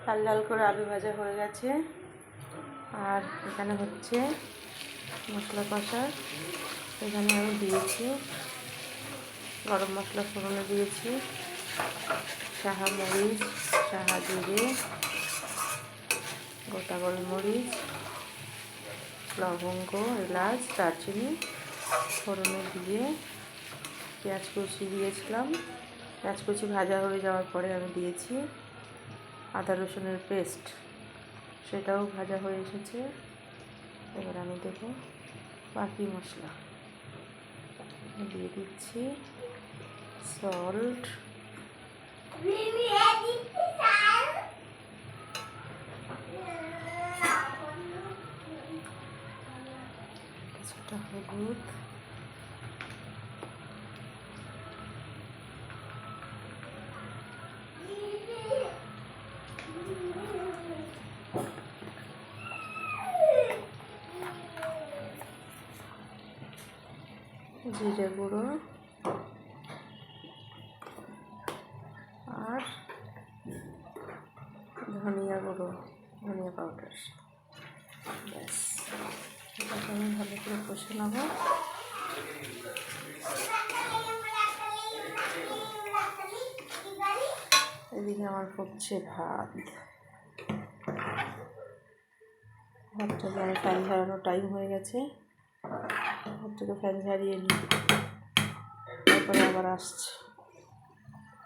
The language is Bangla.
লাল লাল করে আলু ভাজা হয়ে গেছে। আর এখানে হচ্ছে মশলা কষা। এখানে আমি দিয়েছি গরম মশলা ফোড়নে দিয়েছি, সাহা মরিচ, সাহা জিরে, গোটা গোলমরিচ, লবঙ্গ, এলাচ, দারচিনি ফোড়নে দিয়ে পেঁয়াজ কুচি দিয়েছিলাম। পেঁয়াজ কুচি ভাজা হয়ে যাওয়ার পরে আমি দিয়েছি আদা রসুনের পেস্ট, সেটাও ভাজা হয়ে এসেছে। এবার আমি দেবো বাকি মশলা, দিয়ে দিচ্ছি সল্ট, কিছুটা হলুদ, জিরে গুঁড়ো আর ধনিয়া গুঁড়ো, ধনিয়া পাউডার। ব্যাস, এটাকে আমি ভালো করে কষে নেব। এদিকে আমার হচ্ছে ভাত। ভাতটা আমি ফ্যান ঝাড়ানোর টাইম হয়ে গেছে। ভাতটাকে ফ্যান ঝাড়িয়ে নিই, তারপরে আবার আসছে।